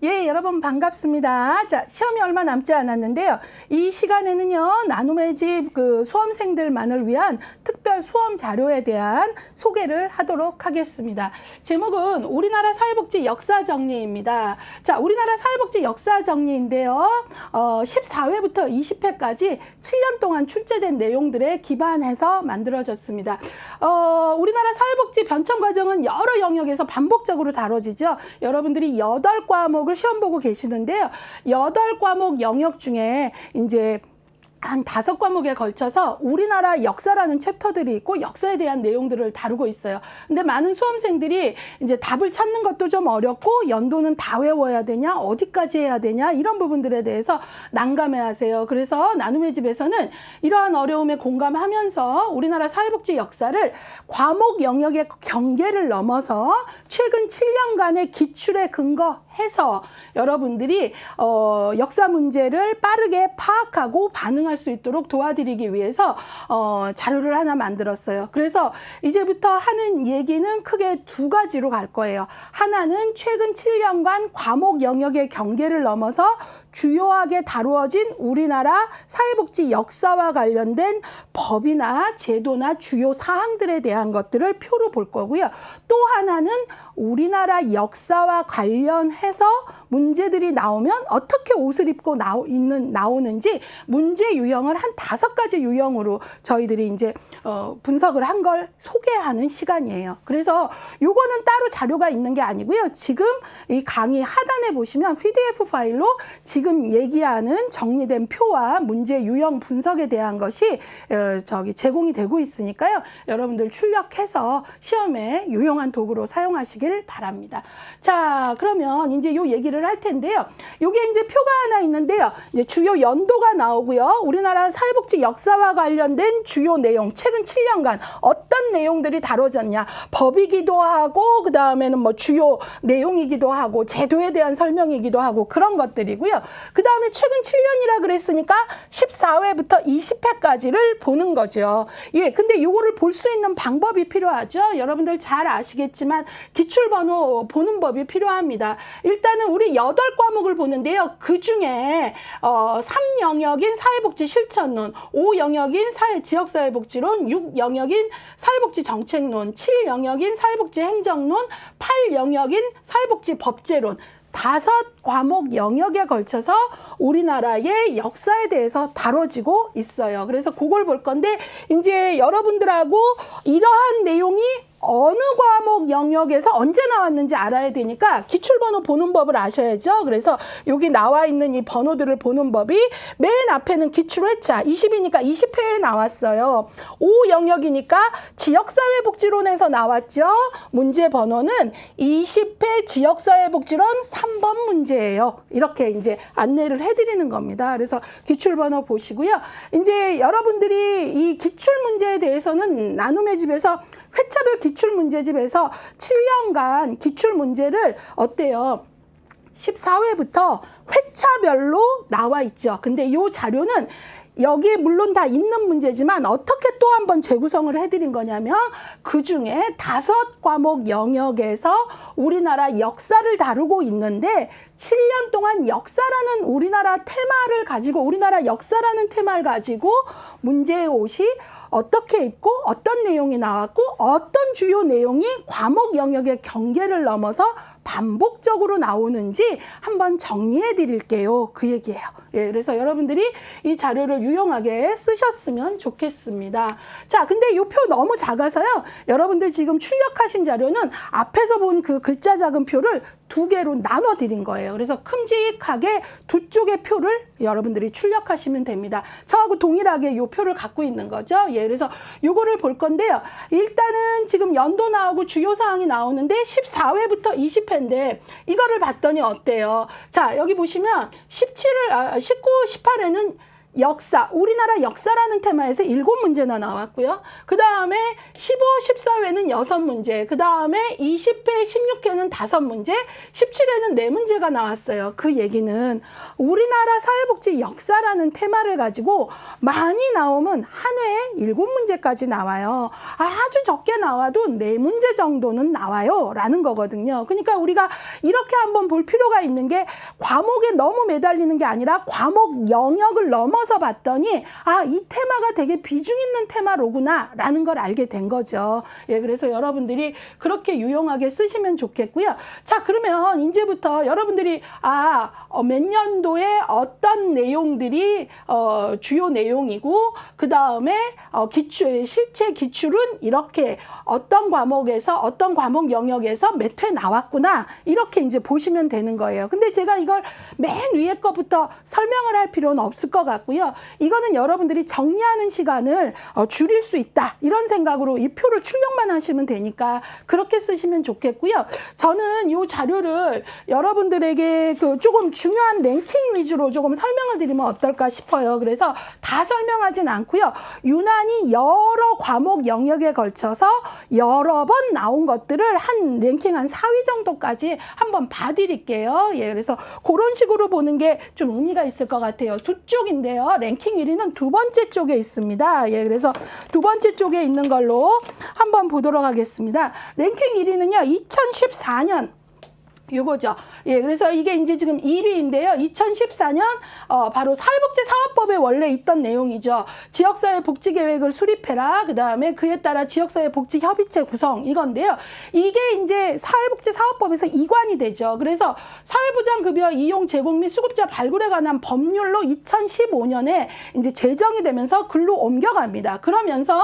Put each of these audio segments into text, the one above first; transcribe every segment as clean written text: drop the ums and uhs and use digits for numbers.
예, 여러분 반갑습니다. 자, 시험이 얼마 남지 않았는데요. 이 시간에는요, 나눔의 집 수험생들만을 위한 특별 수험 자료에 대한 소개를 하도록 하겠습니다. 제목은 우리나라 사회복지 역사 정리입니다. 자, 우리나라 사회복지 역사 정리인데요. 14회부터 20회까지 7년 동안 출제된 내용들에 기반해서 만들어졌습니다. 우리나라 사회복지 변천 과정은 여러 영역에서 반복적으로 다뤄지죠. 여러분들이 8과목을 시험 보고 계시는데요. 8과목 영역 중에 이제 한 5과목에 걸쳐서 우리나라 역사라는 챕터들이 있고 역사에 대한 내용들을 다루고 있어요. 근데 많은 수험생들이 이제 답을 찾는 것도 좀 어렵고 연도는 다 외워야 되냐, 어디까지 해야 되냐, 이런 부분들에 대해서 난감해 하세요. 그래서 나눔의 집에서는 이러한 어려움에 공감하면서 우리나라 사회복지 역사를 과목 영역의 경계를 넘어서 최근 7년간의 기출에 근거해서 여러분들이 역사 문제를 빠르게 파악하고 반응할 수 있도록 도와드리기 위해서 자료를 하나 만들었어요. 그래서 이제부터 하는 얘기는 크게 2가지로 갈 거예요. 하나는 최근 7년간 과목 영역의 경계를 넘어서 주요하게 다루어진 우리나라 사회복지 역사와 관련된 법이나 제도나 주요 사항들에 대한 것들을 표로 볼 거고요. 또 하나는 우리나라 역사와 관련해서 문제들이 나오면 어떻게 옷을 입고 나오는지 문제 유형을 한 5가지 유형으로 저희들이 이제 분석을 한 걸 소개하는 시간이에요. 그래서 요거는 따로 자료가 있는 게 아니고요. 지금 이 강의 하단에 보시면 PDF 파일로 지금 얘기하는 정리된 표와 문제 유형 분석에 대한 것이 제공이 되고 있으니까요. 여러분들 출력해서 시험에 유용한 도구로 사용하시길 바랍니다. 자, 그러면 이제 요 얘기를 할 텐데요. 요게 이제 표가 하나 있는데요. 이제 주요 연도가 나오고요. 우리나라 사회복지 역사와 관련된 주요 내용, 최근 7년간 어떤 내용들이 다뤄졌냐, 법이기도 하고 그 다음에는 뭐 주요 내용이기도 하고 제도에 대한 설명이기도 하고 그런 것들이고요. 그 다음에 최근 7년이라 그랬으니까 14회부터 20회까지를 보는 거죠. 예, 근데 요거를 볼 수 있는 방법이 필요하죠. 여러분들 잘 아시겠지만 기출번호 보는 법이 필요합니다. 일단은 우리 8과목을 보는데요. 그 중에 3영역인 사회복지 실천론, 5영역인 지역사회복지론, 6영역인 사회복지 정책론, 7영역인 사회복지 행정론, 8영역인 사회복지 법제론, 5과목 영역에 걸쳐서 우리나라의 역사에 대해서 다뤄지고 있어요. 그래서 그걸 볼 건데 이제 여러분들하고 이러한 내용이 어느 과목 영역에서 언제 나왔는지 알아야 되니까 기출번호 보는 법을 아셔야죠. 그래서 여기 나와 있는 이 번호들을 보는 법이 맨 앞에는 기출회차 20이니까 20회에 나왔어요. 5영역이니까 지역사회복지론에서 나왔죠. 문제 번호는 20회 지역사회복지론 3번 문제예요. 이렇게 이제 안내를 해드리는 겁니다. 그래서 기출번호 보시고요. 이제 여러분들이 이 기출 문제에 대해서는 나눔의 집에서 회차별 기출문제집에서 7년간 기출문제를 어때요? 14회부터 회차별로 나와 있죠. 근데 이 자료는 여기에 물론 다 있는 문제지만 어떻게 또 한번 재구성을 해드린 거냐면 그중에 5과목 영역에서 우리나라 역사를 다루고 있는데 7년 동안 역사라는 우리나라 테마를 가지고 우리나라 역사라는 테마를 가지고 문제의 옷이 어떻게 입고 어떤 내용이 나왔고 어떤 주요 내용이 과목 영역의 경계를 넘어서 반복적으로 나오는지 한번 정리해 드릴게요. 그 얘기예요. 예, 그래서 여러분들이 이 자료를 유용하게 쓰셨으면 좋겠습니다. 자, 근데 이 표 너무 작아서요. 여러분들 지금 출력하신 자료는 앞에서 본 그 글자 작은 표를 2개로 나눠 드린 거예요. 그래서 큼직하게 2쪽의 표를 여러분들이 출력하시면 됩니다. 저하고 동일하게 이 표를 갖고 있는 거죠. 예, 그래서 요거를 볼 건데요. 일단은 지금 연도 나오고 주요 사항이 나오는데 14회부터 20회인데 이거를 봤더니 어때요? 자, 여기 보시면 19, 18회는 역사, 우리나라 역사라는 테마에서 7문제나 나왔고요. 그 다음에 15, 14회는 6문제, 그 다음에 20회, 16회는 5문제, 17회는 4문제가 나왔어요. 그 얘기는 우리나라 사회복지 역사라는 테마를 가지고 많이 나오면 한 회에 7문제까지 나와요. 아주 적게 나와도 4문제 정도는 나와요 라는 거거든요. 그러니까 우리가 이렇게 한번 볼 필요가 있는 게 과목에 너무 매달리는 게 아니라 과목 영역을 넘어서 봤더니 아, 이 테마가 되게 비중 있는 테마로구나 라는 걸 알게 된 거죠. 예, 그래서 여러분들이 그렇게 유용하게 쓰시면 좋겠고요. 자, 그러면 이제부터 여러분들이 몇 년도에 어떤 내용들이 주요 내용이고 그 다음에 실제 기출은 이렇게 어떤 과목에서 어떤 과목 영역에서 몇 회 나왔구나 이렇게 이제 보시면 되는 거예요. 근데 제가 이걸 맨 위에 거부터 설명을 할 필요는 없을 것 같고요. 이거는 여러분들이 정리하는 시간을 줄일 수 있다 이런 생각으로 이 표를 출력만 하시면 되니까 그렇게 쓰시면 좋겠고요. 저는 이 자료를 여러분들에게 조금 중요한 랭킹 위주로 조금 설명을 드리면 어떨까 싶어요. 그래서 다 설명하진 않고요. 유난히 여러 과목 영역에 걸쳐서 여러 번 나온 것들을 한 랭킹 한 4위 정도까지 한번 봐드릴게요. 예, 그래서 그런 식으로 보는 게 좀 의미가 있을 것 같아요. 두 쪽인데요. 랭킹 1위는 두 번째 쪽에 있습니다. 예, 그래서 두 번째 쪽에 있는 걸로 한번 보도록 하겠습니다. 랭킹 1위는요, 2014년. 요거죠. 예, 그래서 이게 이제 지금 1위인데요. 2014년 바로 사회복지사업법에 원래 있던 내용이죠. 지역사회 복지계획을 수립해라. 그 다음에 그에 따라 지역사회 복지협의체 구성 이건데요. 이게 이제 사회복지사업법에서 이관이 되죠. 그래서 사회보장급여 이용 제공 및 수급자 발굴에 관한 법률로 2015년에 이제 제정이 되면서 글로 옮겨갑니다. 그러면서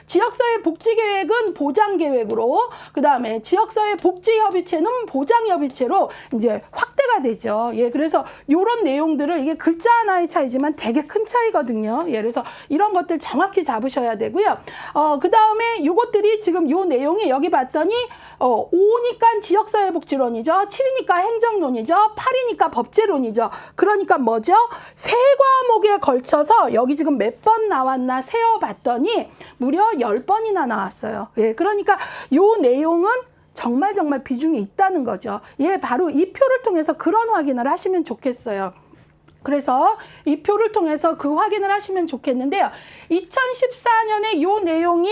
지역사회 복지계획은 보장계획으로, 그 다음에 지역사회 복지협의체는 보장협의체 로 이제 확대가 되죠. 예, 그래서 이런 내용들을 이게 글자 하나의 차이지만 되게 큰 차이거든요. 예, 그래서 이런 것들 정확히 잡으셔야 되고요. 그 다음에 요것들이 지금 요 내용이 여기 봤더니 5니까 지역사회복지론이죠. 7이니까 행정론이죠. 8이니까 법제론이죠. 그러니까 뭐죠? 세 과목에 걸쳐서 여기 지금 몇 번 나왔나 세어봤더니 무려 10번이나 나왔어요. 예, 그러니까 요 내용은 정말 비중이 있다는 거죠. 예, 바로 이 표를 통해서 그런 확인을 하시면 좋겠어요. 그래서 이 표를 통해서 그 확인을 하시면 좋겠는데요. 2014년에 이 내용이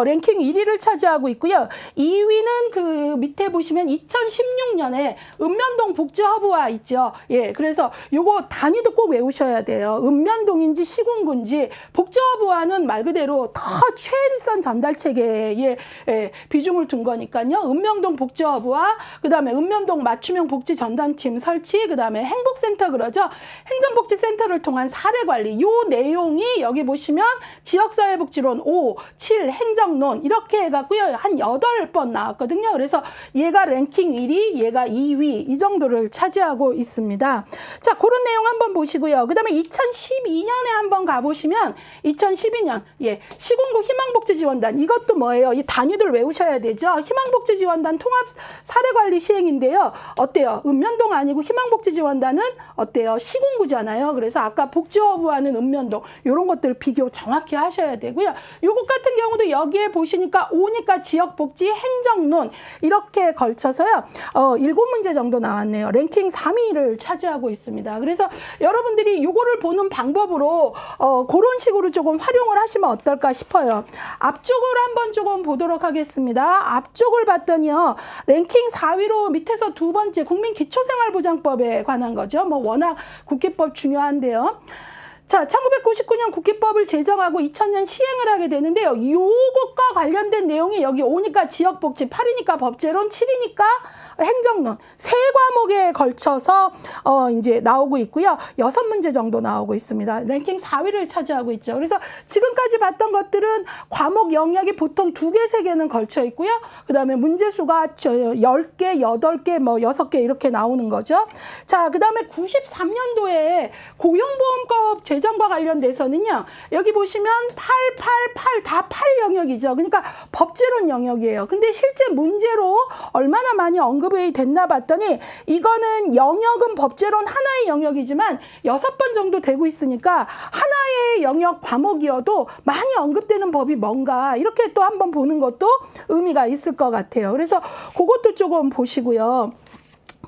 랭킹 1위를 차지하고 있고요. 2위는 그 밑에 보시면 2016년에 은면동 복지허브와 있죠. 예, 그래서 요거 단위도 꼭 외우셔야 돼요. 은면동인지 시군구인지 복지허브와는 말 그대로 더 최일선 전달 체계에 비중을 둔 거니까요. 은면동 복지허브와 그 다음에 은면동 맞춤형 복지 전담팀 설치, 그 다음에 행복센터 그러죠. 행정복지센터를 통한 사례관리, 이 내용이 여기 보시면 지역사회복지론 5, 7, 행정론 이렇게 해갖고요. 한 8번 나왔거든요. 그래서 얘가 랭킹 1위, 얘가 2위 이 정도를 차지하고 있습니다. 자, 그런 내용 한번 보시고요. 그 다음에 2012년에 한번 가보시면 2012년 시군구 희망복지지원단 이것도 뭐예요? 이 단위들 외우셔야 되죠. 희망복지지원단 통합 사례관리 시행인데요. 어때요? 읍면동 아니고 희망복지지원단은 어때요? 시군구잖아요. 그래서 아까 복지허브와는 읍면동 이런 것들 비교 정확히 하셔야 되고요. 요것 같은 경우도 여기에 보시니까 5니까 지역복지 행정론 이렇게 걸쳐서요. 7문제 정도 나왔네요. 랭킹 3위를 차지하고 있습니다. 그래서 여러분들이 요거를 보는 방법으로 그런 식으로 조금 활용을 하시면 어떨까 싶어요. 앞쪽을 한번 조금 보도록 하겠습니다. 앞쪽을 봤더니요. 랭킹 4위로 밑에서 두 번째 국민기초생활보장법에 관한 거죠. 뭐 워낙 국회법 중요한데요. 자, 1999년 국회법을 제정하고 2000년 시행을 하게 되는데요. 요것과 관련된 내용이 여기 5니까 지역복지, 8이니까 법제론, 7이니까 행정론 세 과목에 걸쳐서 이제 나오고 있고요. 6문제 정도 나오고 있습니다. 랭킹 4위를 차지하고 있죠. 그래서 지금까지 봤던 것들은 과목 영역이 보통 2개, 3개는 걸쳐 있고요. 그 다음에 문제수가 10개, 8개, 뭐 6개 이렇게 나오는 거죠. 자, 그 다음에 93년도에 고용보험법 제정 예전과 관련돼서는요. 여기 보시면 8 다 8 영역이죠. 그러니까 법제론 영역이에요. 근데 실제 문제로 얼마나 많이 언급이 됐나 봤더니 이거는 영역은 법제론 하나의 영역이지만 6번 정도 되고 있으니까 하나의 영역 과목이어도 많이 언급되는 법이 뭔가 이렇게 또 한번 보는 것도 의미가 있을 것 같아요. 그래서 그것도 조금 보시고요.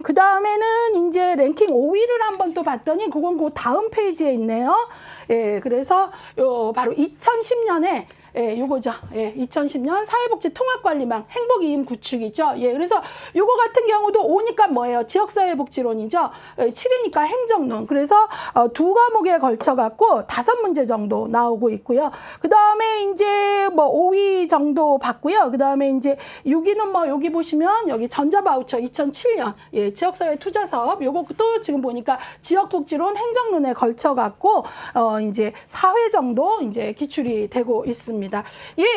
그 다음에는 이제 랭킹 5위를 한번 또 봤더니 그건 그 다음 페이지에 있네요. 예, 그래서 바로 2010년에 요거죠. 2010년 사회복지 통합관리망 행복이임 구축이죠. 그래서 요거 같은 경우도 5니까 뭐예요? 지역사회복지론이죠. 7이니까 행정론. 그래서 두 과목에 걸쳐 갖고 5문제 정도 나오고 있고요. 그 다음에 이제 뭐 5위 정도 봤고요. 그 다음에 이제 6위는 뭐 여기 보시면 여기 전자바우처 2007년 지역사회 투자사업 요것도 지금 보니까 지역복지론 행정론에 걸쳐 갖고 이제 4회 정도 이제 기출이 되고 있습니다.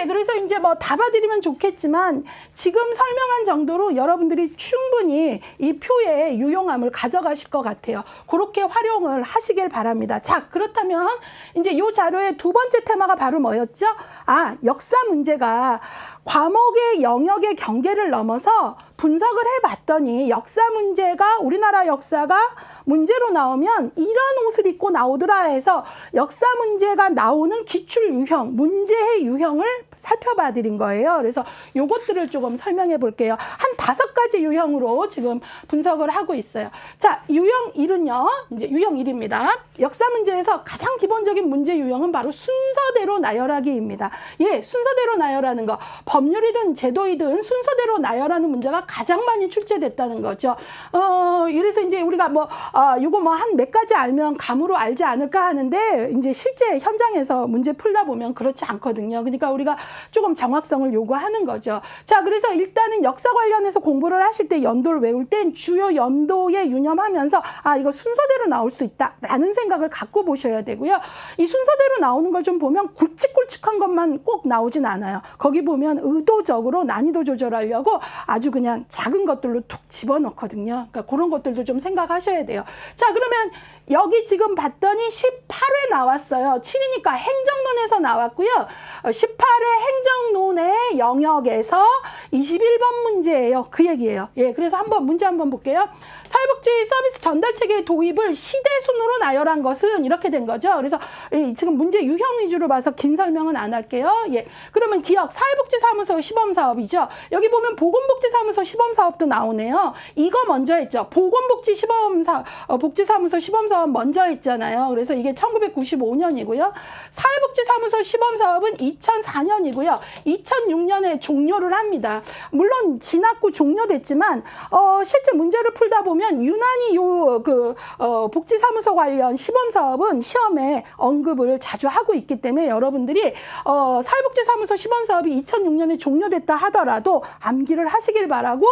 그래서 이제 뭐 다 봐드리면 좋겠지만 지금 설명한 정도로 여러분들이 충분히 이 표의 유용함을 가져가실 것 같아요. 그렇게 활용을 하시길 바랍니다. 자, 그렇다면 이제 이 자료의 두 번째 테마가 바로 뭐였죠? 역사 문제가 과목의 영역의 경계를 넘어서 분석을 해봤더니 역사 문제가 우리나라 역사가 문제로 나오면 이런 옷을 입고 나오더라 해서 역사 문제가 나오는 기출 유형, 문제의 유형을 살펴봐 드린 거예요. 그래서 요것들을 조금 설명해 볼게요. 한 5가지 유형으로 지금 분석을 하고 있어요. 자, 유형 1은요. 이제 유형 1입니다. 역사 문제에서 가장 기본적인 문제 유형은 바로 순서대로 나열하기입니다. 순서대로 나열하는 거. 법률이든 제도이든 순서대로 나열하는 문제가 가장 많이 출제됐다는 거죠. 이래서 이제 우리가 요거 뭐 한 몇 가지 알면 감으로 알지 않을까 하는데 이제 실제 현장에서 문제 풀다 보면 그렇지 않거든요. 그러니까 우리가 조금 정확성을 요구하는 거죠. 자, 그래서 일단은 역사 관련해서 공부를 하실 때 연도를 외울 땐 주요 연도에 유념하면서 이거 순서대로 나올 수 있다라는 생각을 갖고 보셔야 되고요. 이 순서대로 나오는 걸 좀 보면 굵직굵직한 것만 꼭 나오진 않아요. 거기 보면 의도적으로 난이도 조절하려고 아주 그냥 작은 것들로 툭 집어넣거든요. 그러니까 그런 것들도 좀 생각하셔야 돼요. 자, 그러면 여기 지금 봤더니 18회 나왔어요. 7이니까 행정론에서 나왔고요. 18회 행정론의 영역에서 21번 문제예요. 그 얘기예요. 그래서 문제 한번 볼게요. 사회복지 서비스 전달체계 도입을 시대 순으로 나열한 것은 이렇게 된 거죠. 그래서 지금 문제 유형 위주로 봐서 긴 설명은 안 할게요. 그러면 기억 사회복지사무소 시범사업이죠. 여기 보면 보건복지사무소 시범사업도 나오네요. 이거 먼저 했죠. 복지사무소 시범사업 먼저 했잖아요. 그래서 이게 1995년이고요. 사회복지사무소 시범사업은 2004년이고요. 2006년에 종료를 합니다. 물론 진학구 종료됐지만 실제 문제를 풀다 보면 유난히 복지사무소 관련 시범사업은 시험에 언급을 자주 하고 있기 때문에 여러분들이 사회복지사무소 시범사업이 2006년에 종료됐다 하더라도 암기를 하시길 바라고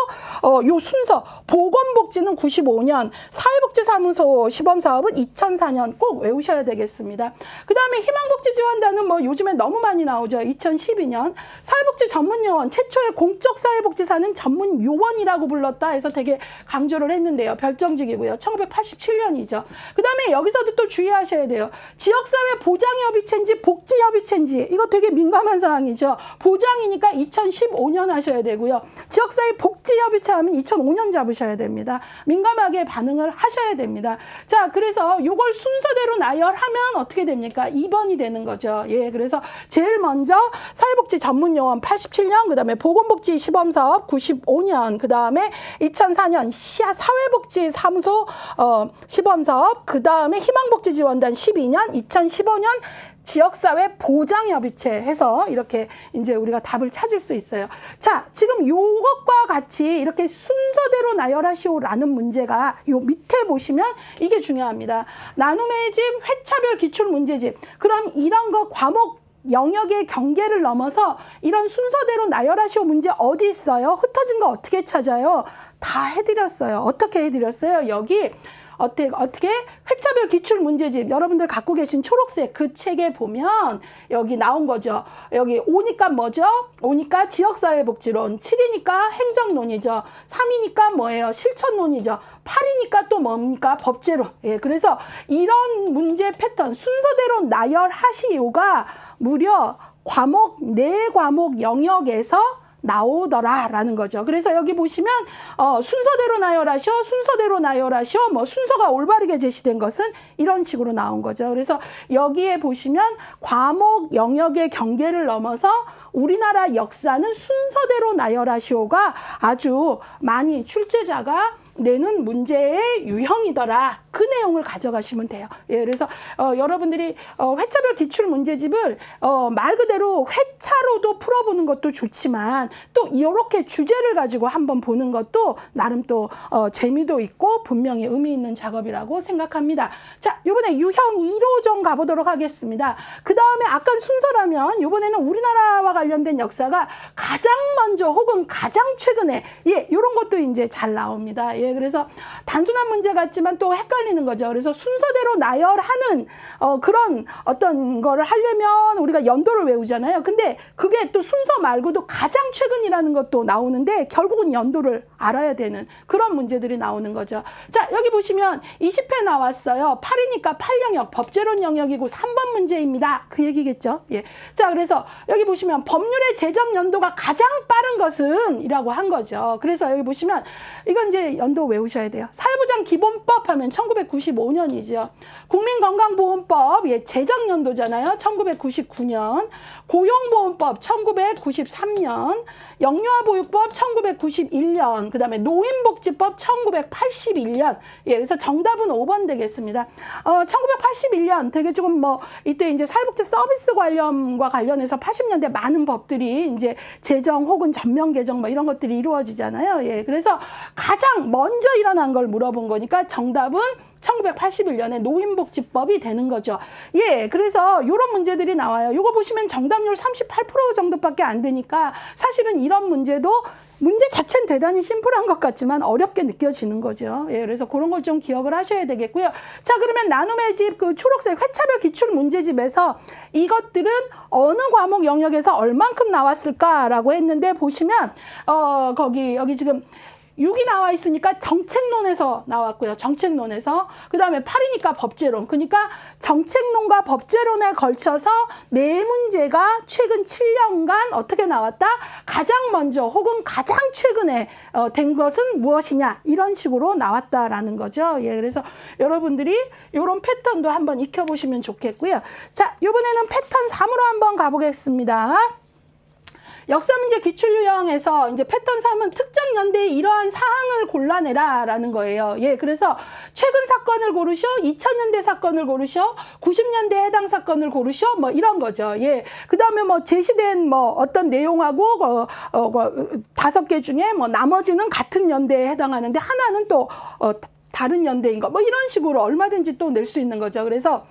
요 순서 보건복지는 95년, 사회복지사무소 시범사업은 2004년 꼭 외우셔야 되겠습니다. 그 다음에 희망복지지원단은 뭐 요즘에 너무 많이 나오죠. 2012년 사회복지 전문요원, 최초의 공적사회복지사는 전문요원이라고 불렀다 해서 되게 강조를 했는데요. 별정직이고요. 1987년이죠. 그 다음에 여기서도 또 주의하셔야 돼요. 지역사회 보장협의체인지 복지협의체인지 이거 되게 민감한 사항이죠. 보장이니까 2015년 하셔야 되고요. 지역사회 복지협의체 하면 2005년 잡으셔야 됩니다. 민감하게 반응을 하셔야 됩니다. 자, 그래서 이걸 순서대로 나열하면 어떻게 됩니까? 2번이 되는 거죠. 그래서 제일 먼저 사회복지 전문요원 87년, 그 다음에 보건복지 시범사업 95년, 그 다음에 2004년 사회복지사무소 시범사업, 그 다음에 희망복지지원단 12년, 2015년 지역사회 보장협의체 해서 이렇게 이제 우리가 답을 찾을 수 있어요. 자, 지금 요것과 같이 이렇게 순서대로 나열하시오라는 문제가 요 밑에 보시면 이게 중요합니다. 나눔의 집, 회차별 기출 문제집. 그럼 이런 거 과목 영역의 경계를 넘어서 이런 순서대로 나열하시오 문제 어디 있어요? 흩어진 거 어떻게 찾아요? 다 해드렸어요. 어떻게 해드렸어요? 여기 어떻게 회차별 기출 문제집 여러분들 갖고 계신 초록색 그 책에 보면 여기 나온 거죠. 여기 5니까 뭐죠? 5니까 지역사회복지론, 7이니까 행정론이죠. 3이니까 뭐예요? 실천론이죠. 8이니까 또 뭡니까? 법제론. 예, 그래서 이런 문제 패턴 순서대로 나열하시오가 무려 과목 4과목 영역에서 나오더라라는 거죠. 그래서 여기 보시면 순서대로 나열하셔 뭐 순서가 올바르게 제시된 것은 이런 식으로 나온 거죠. 그래서 여기에 보시면 과목 영역의 경계를 넘어서 우리나라 역사는 순서대로 나열하시오가 아주 많이 출제자가 내는 문제의 유형이더라. 그 내용을 가져가시면 돼요. 예, 그래서 여러분들이 회차별 기출 문제집을 말 그대로 회차로도 풀어보는 것도 좋지만 또 이렇게 주제를 가지고 한번 보는 것도 나름 또 재미도 있고 분명히 의미 있는 작업이라고 생각합니다. 자, 이번에 유형 1호점 가보도록 하겠습니다. 그 다음에 아까 순서라면 이번에는 우리나라와 관련된 역사가 가장 먼저 혹은 가장 최근에 이런 것도 이제 잘 나옵니다. 예, 그래서 단순한 문제 같지만 또 헷갈리는 거죠. 그래서 순서대로 나열하는 그런 어떤 거를 하려면 우리가 연도를 외우잖아요. 근데 그게 또 순서 말고도 가장 최근이라는 것도 나오는데 결국은 연도를 알아야 되는 그런 문제들이 나오는 거죠. 자, 여기 보시면 20회 나왔어요. 8이니까 8영역, 법제론 영역이고 3번 문제입니다. 그 얘기겠죠. 예. 자, 그래서 여기 보시면 법률의 제정 연도가 가장 빠른 것은 이라고 한 거죠. 그래서 여기 보시면 이건 이제 연도 외우셔야 돼요. 사회보장 기본법 하면 1995년이죠. 국민건강보험법 제정 연도잖아요. 1999년. 고용보험법 1993년. 영유아보육법 1991년. 그 다음에 노인복지법 1981년. 예, 그래서 정답은 5번 되겠습니다. 1981년 되게 조금 이때 이제 사회복지 서비스 관련과 관련해서 80년대 많은 법들이 이제 제정 혹은 전면 개정 이런 것들이 이루어지잖아요. 예, 그래서 가장 먼저 일어난 걸 물어본 거니까 정답은 1981년에 노인복지법이 되는 거죠. 예, 그래서 이런 문제들이 나와요. 이거 보시면 정답률 38% 정도밖에 안 되니까 사실은 이런 문제도 문제 자체는 대단히 심플한 것 같지만 어렵게 느껴지는 거죠. 예, 그래서 그런 걸 좀 기억을 하셔야 되겠고요. 자, 그러면 나눔의 집 그 초록색 회차별 기출 문제집에서 이것들은 어느 과목 영역에서 얼만큼 나왔을까라고 했는데 보시면 여기 지금 6이 나와 있으니까 정책론에서 나왔고요. 정책론에서. 그 다음에 8이니까 법제론. 그러니까 정책론과 법제론에 걸쳐서 4문제가 최근 7년간 어떻게 나왔다? 가장 먼저 혹은 가장 최근에 된 것은 무엇이냐? 이런 식으로 나왔다라는 거죠. 예, 그래서 여러분들이 이런 패턴도 한번 익혀보시면 좋겠고요. 자, 이번에는 패턴 3으로 한번 가보겠습니다. 역사문제 기출유형에서 이제 패턴 3은 특정 연대의 이러한 사항을 골라내라라는 거예요. 예, 그래서 최근 사건을 고르셔, 2000년대 사건을 고르셔, 90년대 해당 사건을 고르셔, 이런 거죠. 예, 그 다음에 제시된 어떤 내용하고 5개 중에 나머지는 같은 연대에 해당하는데 하나는 또 다른 연대인 거, 이런 식으로 얼마든지 또 낼 수 있는 거죠. 그래서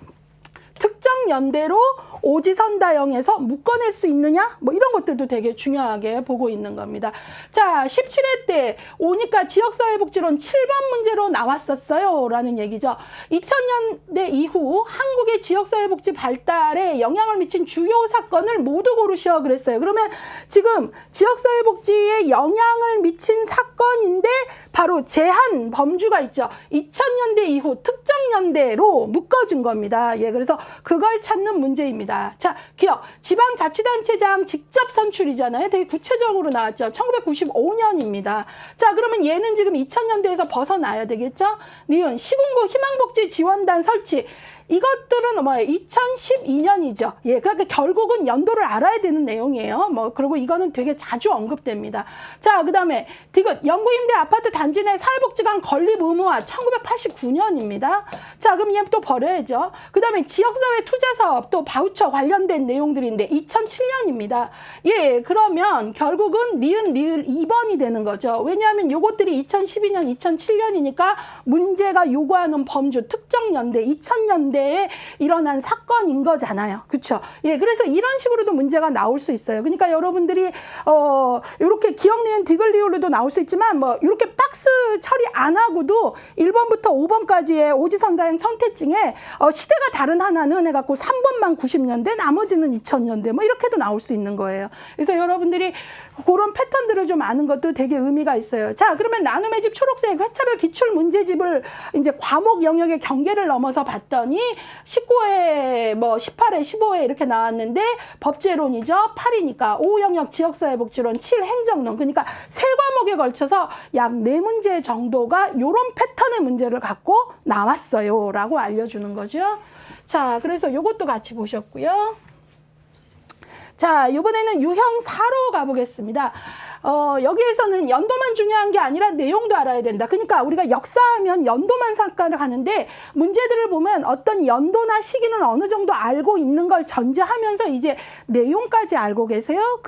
특정 연대로 오지선다형에서 묶어낼 수 있느냐? 이런 것들도 되게 중요하게 보고 있는 겁니다. 자, 17회 때 오니까 지역사회복지론 7번 문제로 나왔었어요. 라는 얘기죠. 2000년대 이후 한국의 지역사회복지 발달에 영향을 미친 주요 사건을 모두 고르셔 그랬어요. 그러면 지금 지역사회복지에 영향을 미친 사건인데 바로 제한 범주가 있죠. 2000년대 이후 특정 연대로 묶어준 겁니다. 예, 그래서 그걸 찾는 문제입니다. 자, 기억. 지방자치단체장 직접 선출이잖아요. 되게 구체적으로 나왔죠. 1995년입니다. 자, 그러면 얘는 지금 2000년대에서 벗어나야 되겠죠? 니은 시군구 희망복지 지원단 설치. 이것들은 2012년이죠. 예, 그러니까 결국은 연도를 알아야 되는 내용이에요. 그리고 이거는 되게 자주 언급됩니다. 자, 그 다음에 디귿 영구임대 아파트 단지 내 사회복지관 건립 의무화 1989년입니다. 자, 그럼 얘 또 버려야죠. 그 다음에 지역사회 투자사업 또 바우처 관련된 내용들인데 2007년입니다. 예, 그러면 결국은 니은 2번이 되는 거죠. 왜냐하면 요것들이 2012년, 2007년이니까 문제가 요구하는 범주 특정 연대 2000년대 연대에 일어난 사건인 거잖아요. 그렇죠? 예, 그래서 이런 식으로도 문제가 나올 수 있어요. 그러니까 여러분들이 이렇게 기억 니은 디귿 리을로도 나올 수 있지만 뭐 이렇게 박스 처리 안 하고도 1번부터 5번까지의 오지선다형 선택증에 시대가 다른 하나는 해갖고 3번만 90년대 나머지는 2000년대 뭐 이렇게도 나올 수 있는 거예요. 그래서 여러분들이 그런 패턴들을 좀 아는 것도 되게 의미가 있어요. 자, 그러면 나눔의 집 초록색 회차별 기출 문제집을 이제 과목 영역의 경계를 넘어서 봤더니 19회, 뭐 18회, 15회 이렇게 나왔는데 법제론이죠. 8이니까 5 영역 지역사회 복지론, 7 행정론. 그러니까 세 과목에 걸쳐서 약 4문제 정도가 이런 패턴의 문제를 갖고 나왔어요. 라고 알려주는 거죠. 자, 그래서 이것도 같이 보셨고요. 자, 이번에는 유형 4로 가보겠습니다. 여기에서는 연도만 중요한 게 아니라 내용도 알아야 된다. 그러니까 우리가 역사하면 연도만 생각하는데 문제들을 보면 어떤 연도나 시기는 어느 정도 알고 있는 걸 전제하면서 이제 내용까지 알고 계세요?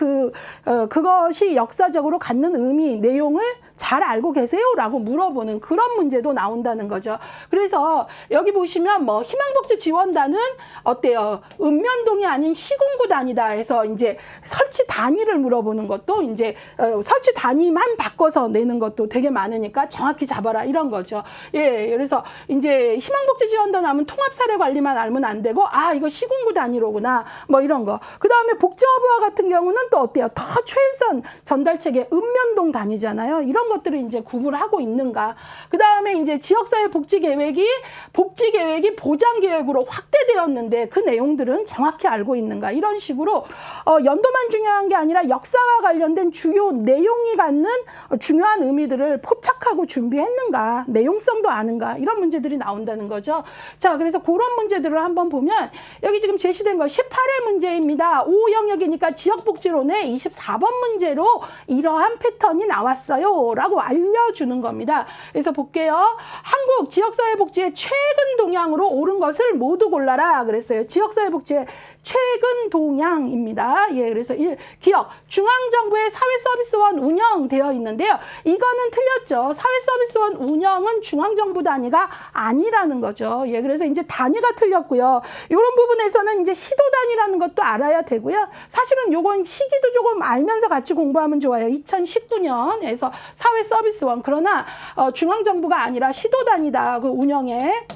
그것이 역사적으로 갖는 의미, 내용을 잘 알고 계세요? 라고 물어보는 그런 문제도 나온다는 거죠. 그래서 여기 보시면 뭐 희망복지 지원단은 어때요? 읍면동이 아닌 시군구 단위다 해서 이제 설치 단위를 물어보는 것도 이제 설치 단위만 바꿔서 내는 것도 되게 많으니까 정확히 잡아라 이런 거죠. 예, 그래서 이제 희망복지 지원단 하면 통합사례 관리만 알면 안 되고 아 이거 시군구 단위로구나 뭐 이런 거. 그 다음에 복지허브와 같은 경우는 또 어때요? 더 최일선 전달체계 읍면동 단위잖아요. 이런 것들을 이제 구분을 하고 있는가. 그 다음에 이제 지역사회 복지계획이 보장계획으로 확대되었는데 그 내용들은 정확히 알고 있는가. 이런 식으로 연도만 중요한 게 아니라 역사와 관련된 주요 내용이 갖는 중요한 의미들을 포착하고 준비했는가, 내용성도 아는가 이런 문제들이 나온다는 거죠. 자, 그래서 그런 문제들을 한번 보면 여기 지금 제시된 거 18회 문제입니다. 5 영역이니까 지역복지론의 24번 문제로 이러한 패턴이 나왔어요 라고 알려주는 겁니다. 그래서 볼게요. 한국 지역사회복지의 최근 동향으로 옳은 것을 모두 골라라 그랬어요. 지역사회복지의 최근 동향입니다. 예, 그래서 기억, 중앙정부의 사회서비스원 운영되어 있는데요. 이거는 틀렸죠. 사회서비스원 운영은 중앙정부 단위가 아니라는 거죠. 예, 그래서 이제 단위가 틀렸고요. 이런 부분에서는 이제 시도 단위라는 것도 알아야 되고요. 사실은 요건 시기도 조금 알면서 같이 공부하면 좋아요. 2019년에서 사회서비스원. 그러나 중앙정부가 아니라 시도 단위다. 그 운영에.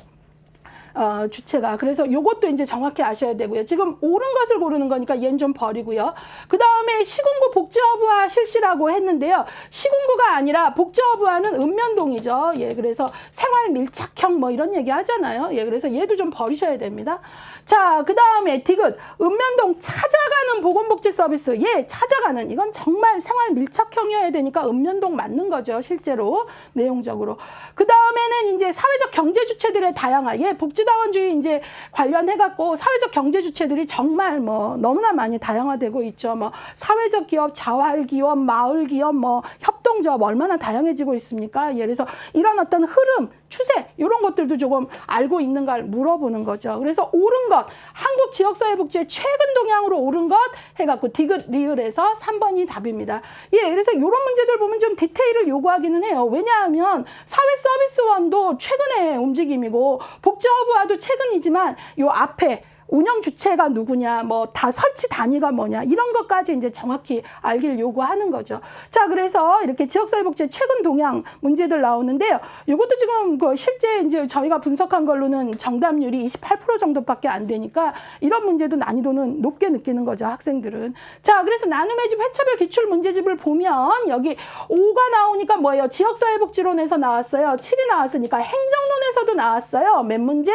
주체가. 그래서 요것도 이제 정확히 아셔야 되고요. 지금 옳은 것을 고르는 거니까 얘는 좀 버리고요. 그 다음에 시군구 복지허브화 실시라고 했는데요. 시군구가 아니라 복지허브화는 읍면동이죠. 예, 그래서 생활 밀착형 뭐 이런 얘기 하잖아요. 예, 그래서 얘도 좀 버리셔야 됩니다. 자, 그 다음에 디귿, 읍면동 찾아가는 보건복지 서비스. 예, 찾아가는. 이건 정말 생활 밀착형이어야 되니까 읍면동 맞는 거죠. 실제로, 내용적으로. 그 다음에는 이제 사회적 경제 주체들의 다양화. 예, 복지다원주의 이제 관련해갖고 사회적 경제 주체들이 정말 뭐 너무나 많이 다양화되고 있죠. 뭐 사회적 기업, 자활기업, 마을기업, 뭐 협동조합 얼마나 다양해지고 있습니까? 예, 그래서 이런 어떤 흐름, 추세 이런 것들도 조금 알고 있는가를 물어보는 거죠. 그래서 옳은 것, 한국 지역사회복지의 최근 동향으로 옳은 것 해갖고 디귿 리을에서 3번이 답입니다. 예, 그래서 이런 문제들 보면 좀 디테일을 요구하기는 해요. 왜냐하면 사회서비스원도 최근의 움직임이고 복지허브화도 최근이지만 요 앞에 운영 주체가 누구냐, 뭐 다 설치 단위가 뭐냐 이런 것까지 이제 정확히 알기를 요구하는 거죠. 자, 그래서 이렇게 지역사회복지 최근 동향 문제들 나오는데요. 이것도 지금 그 실제 이제 저희가 분석한 걸로는 정답률이 28% 정도밖에 안 되니까 이런 문제도 난이도는 높게 느끼는 거죠, 학생들은. 자, 그래서 나눔의 집 회차별 기출 문제집을 보면 여기 5가 나오니까 뭐예요? 지역사회복지론에서 나왔어요. 7이 나왔으니까 행정론에서도 나왔어요. 몇 문제?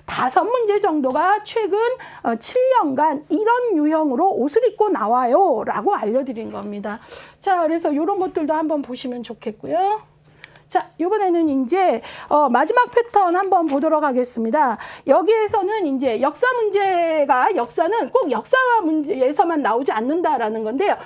5문제 정도가 최근 7년간 이런 유형으로 옷을 입고 나와요 라고 알려드린 겁니다. 자, 그래서 이런 것들도 한번 보시면 좋겠고요. 자, 이번에는 이제 마지막 패턴 한번 보도록 하겠습니다. 여기에서는 이제 역사 문제가 역사는 꼭 역사 문제에서만 나오지 않는다라는 건데요.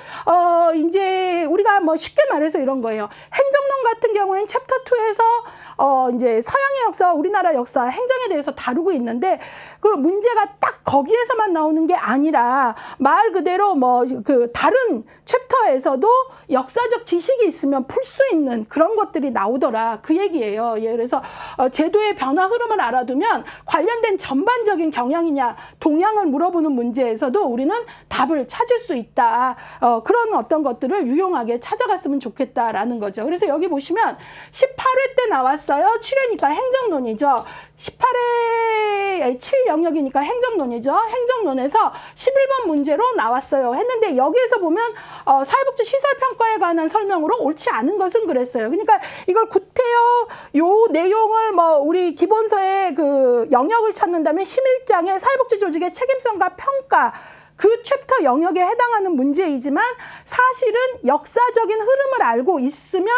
이제 우리가 뭐 쉽게 말해서 이런 거예요. 행정론 같은 경우에는 챕터 2에서 이제 서양의 역사와 우리나라 역사, 행정에 대해서 다루고 있는데 그 문제가 딱 거기에서만 나오는 게 아니라 말 그대로 뭐 그 다른 챕터에서도 역사적 지식이 있으면 풀 수 있는 그런 것들이 나오다 나오더라. 그 얘기예요. 예, 그래서 제도의 변화 흐름을 알아두면 관련된 전반적인 경향이냐, 동향을 물어보는 문제에서도 우리는 답을 찾을 수 있다. 그런 어떤 것들을 유용하게 찾아갔으면 좋겠다라는 거죠. 그래서 여기 보시면 18회 때 나왔어요. 7회니까 행정론이죠. 18회 7 영역이니까 행정론이죠. 행정론에서 11번 문제로 나왔어요. 했는데 여기에서 보면 사회복지 시설평가에 관한 설명으로 옳지 않은 것은 그랬어요. 그러니까 이걸 구태여 요 내용을 우리 기본서의 그 영역을 찾는다면 11장의 사회복지 조직의 책임성과 평가 그 챕터 영역에 해당하는 문제이지만 사실은 역사적인 흐름을 알고 있으면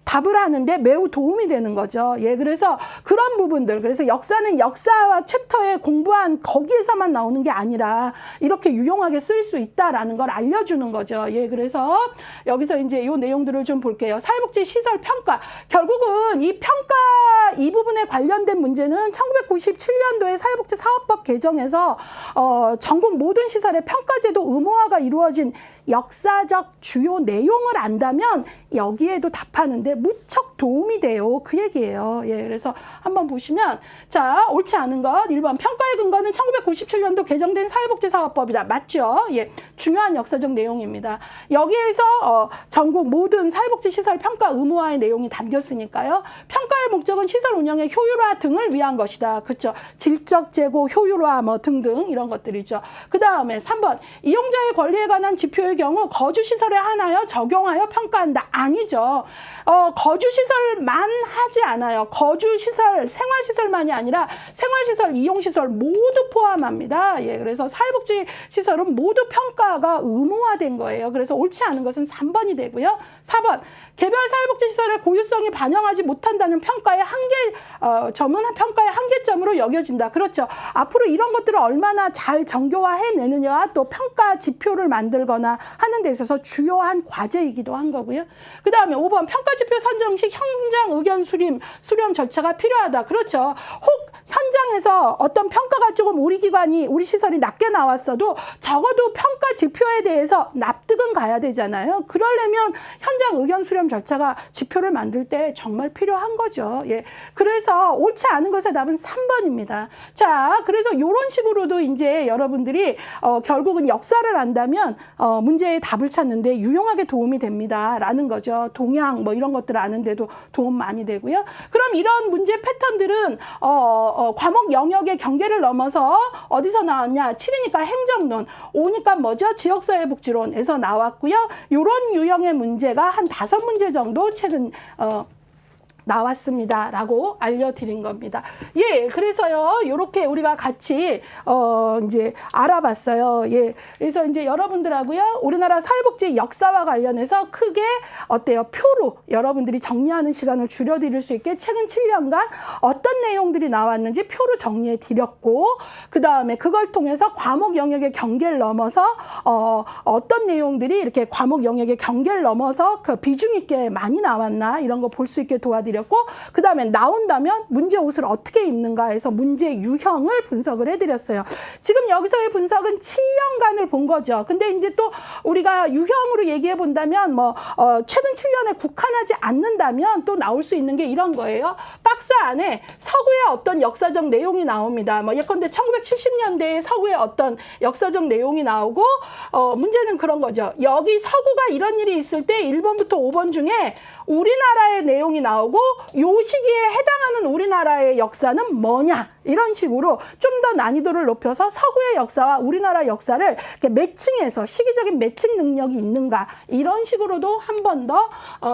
답을 하는데 매우 도움이 되는 거죠. 예, 그래서 그런 부분들, 그래서 역사는 역사와 챕터에 공부한 거기에서만 나오는 게 아니라 이렇게 유용하게 쓸 수 있다라는 걸 알려주는 거죠. 예, 그래서 여기서 이제 이 내용들을 좀 볼게요. 사회복지 시설 평가. 결국은 이 평가 이 부분에 관련된 문제는 1997년도에 사회복지 사업법 개정에서 전국 모든 시설의 평가제도 의무화가 이루어진 역사적 주요 내용을 안다면 여기에도 답하는데 무척 도움이 돼요. 그 얘기예요. 예, 그래서 한번 보시면 자, 옳지 않은 것 1번 평가의 근거는 1997년도 개정된 사회복지사업법이다. 맞죠? 예, 중요한 역사적 내용입니다. 여기에서 전국 모든 사회복지시설 평가 의무화의 내용이 담겼으니까요. 평가의 목적은 시설 운영의 효율화 등을 위한 것이다. 그렇죠? 질적 제고, 효율화 등등 이런 것들이죠. 그 다음에 3번 이용자의 권리에 관한 지표의 경우 거주시설에 한하여 적용하여 평가한다. 아니죠. 거주시설만 하지 않아요. 거주시설, 생활시설만이 아니라 생활시설, 이용시설 모두 포함합니다. 예, 그래서 사회복지시설은 모두 평가가 의무화된 거예요. 그래서 옳지 않은 것은 3번이 되고요. 4번 개별 사회복지시설의 고유성이 반영하지 못한다는 평가의 점은 평가의 한계점으로 여겨진다. 그렇죠. 앞으로 이런 것들을 얼마나 잘 정교화해내느냐, 또 평가 지표를 만들거나 하는 데 있어서 주요한 과제이기도 한 거고요. 그 다음에 5번 평가지표 선정 시 현장 의견 수렴 절차가 필요하다. 그렇죠. 혹 현장에서 어떤 평가가 조금 우리 기관이, 우리 시설이 낮게 나왔어도 적어도 평가 지표에 대해서 납득은 가야 되잖아요. 그러려면 현장 의견 수렴 절차가 지표를 만들 때 정말 필요한 거죠. 예. 그래서 옳지 않은 것의 답은 3번입니다. 자, 그래서 이런 식으로도 이제 여러분들이 결국은 역사를 안다면 문제의 답을 찾는데 유용하게 도움이 됩니다. 라는 거죠. 동향 이런 것들을 아는데도 도움 많이 되고요. 그럼 이런 문제 패턴들은 과목 영역의 경계를 넘어서 어디서 나왔냐? 7이니까 행정론, 5니까 뭐죠? 지역사회복지론에서 나왔고요. 이런 유형의 문제가 한 5문제 정도 최근 나왔습니다. 라고 알려드린 겁니다. 예, 그래서요, 요렇게 우리가 같이, 이제 알아봤어요. 예. 그래서 이제 여러분들하고요, 우리나라 사회복지 역사와 관련해서 크게 어때요? 표로 여러분들이 정리하는 시간을 줄여드릴 수 있게 최근 7년간 어떤 내용들이 나왔는지 표로 정리해 드렸고, 그 다음에 그걸 통해서 과목 영역의 경계를 넘어서, 어떤 내용들이 이렇게 과목 영역의 경계를 넘어서 그 비중 있게 많이 나왔나, 이런 거 볼 수 있게 도와드렸고, 그 다음에 나온다면 문제 옷을 어떻게 입는가 해서 문제 유형을 분석을 해드렸어요. 지금 여기서의 분석은 7년간을 본 거죠. 근데 이제 또 우리가 유형으로 얘기해 본다면 최근 7년에 국한하지 않는다면 또 나올 수 있는 게 이런 거예요. 박스 안에 서구의 어떤 역사적 내용이 나옵니다. 예컨대 1970년대에 서구의 어떤 역사적 내용이 나오고 문제는 그런 거죠. 여기 서구가 이런 일이 있을 때 1번부터 5번 중에 우리나라의 내용이 나오고 요 시기에 해당하는 우리나라의 역사는 뭐냐, 이런 식으로 좀 더 난이도를 높여서 서구의 역사와 우리나라 역사를 이렇게 매칭해서 시기적인 매칭 능력이 있는가, 이런 식으로도 한 번 더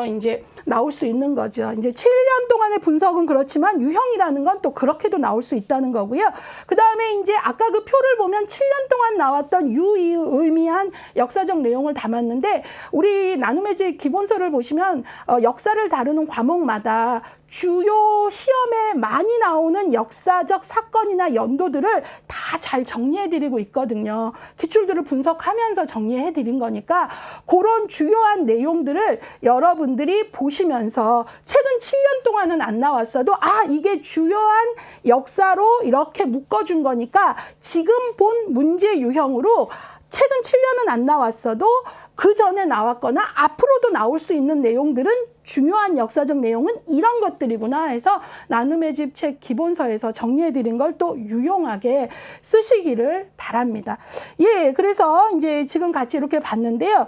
이제 나올 수 있는 거죠. 이제 7년 동안의 분석은 그렇지만 유형이라는 건 또 그렇게도 나올 수 있다는 거고요. 그 다음에 이제 아까 그 표를 보면 7년 동안 나왔던 유의미한 역사적 내용을 담았는데, 우리 나눔의제 기본서를 보시면 역사를 다루는 과목마다 주요 시험에 많이 나오는 역사적 사건이나 연도들을 다 잘 정리해드리고 있거든요. 기출들을 분석하면서 정리해드린 거니까 그런 주요한 내용들을 여러분들이 보시면서 최근 7년 동안은 안 나왔어도 이게 주요한 역사로 이렇게 묶어준 거니까 지금 본 문제 유형으로 최근 7년은 안 나왔어도 그 전에 나왔거나 앞으로도 나올 수 있는 내용들은 중요한 역사적 내용은 이런 것들이구나 해서 나눔의 집 책 기본서에서 정리해드린 걸 또 유용하게 쓰시기를 바랍니다. 예, 그래서 이제 지금 같이 이렇게 봤는데요.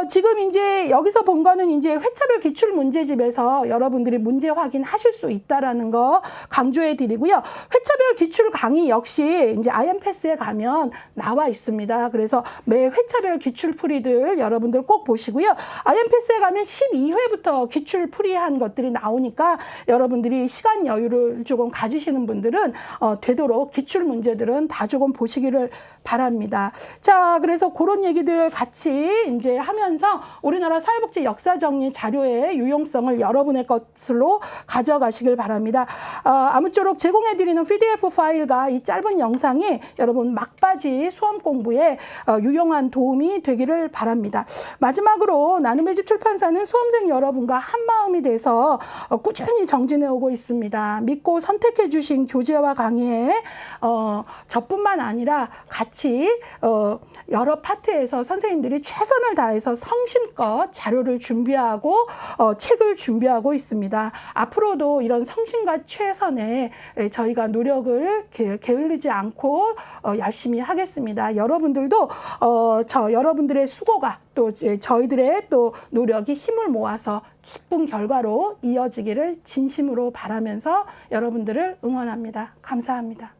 지금 이제 여기서 본 거는 이제 회차별 기출 문제집에서 여러분들이 문제 확인하실 수 있다라는 거 강조해 드리고요. 회차별 기출 강의 역시 이제 아이엠패스에 가면 나와 있습니다. 그래서 매 회차별 기출풀이들 여러분들 꼭 보시고요. 아이엠패스에 가면 12회부터 기출풀이한 것들이 나오니까 여러분들이 시간 여유를 조금 가지시는 분들은 되도록 기출 문제들은 다 조금 보시기를 바랍니다. 자, 그래서 그런 얘기들 같이 이제 하면서 우리나라 사회복지 역사정리 자료의 유용성을 여러분의 것으로 가져가시길 바랍니다. 아무쪼록 제공해드리는 PDF 파일과 이 짧은 영상이 여러분 막바지 수험 공부에 유용한 도움이 되기를 바랍니다. 마지막으로 나눔의 집 출판사는 수험생 여러분과 한마음이 돼서 꾸준히 정진해 오고 있습니다. 믿고 선택해 주신 교재와 강의에 저뿐만 아니라 같이 여러 파트에서 선생님들이 최선을 다해서 성심껏 자료를 준비하고 책을 준비하고 있습니다. 앞으로도 이런 성심과 최선에 저희가 노력을 게을리지 않고 열심히 하겠습니다. 여러분들도 여러분들의 수고가 또 저희들의 또 노력이 힘을 모아서 기쁜 결과로 이어지기를 진심으로 바라면서 여러분들을 응원합니다. 감사합니다.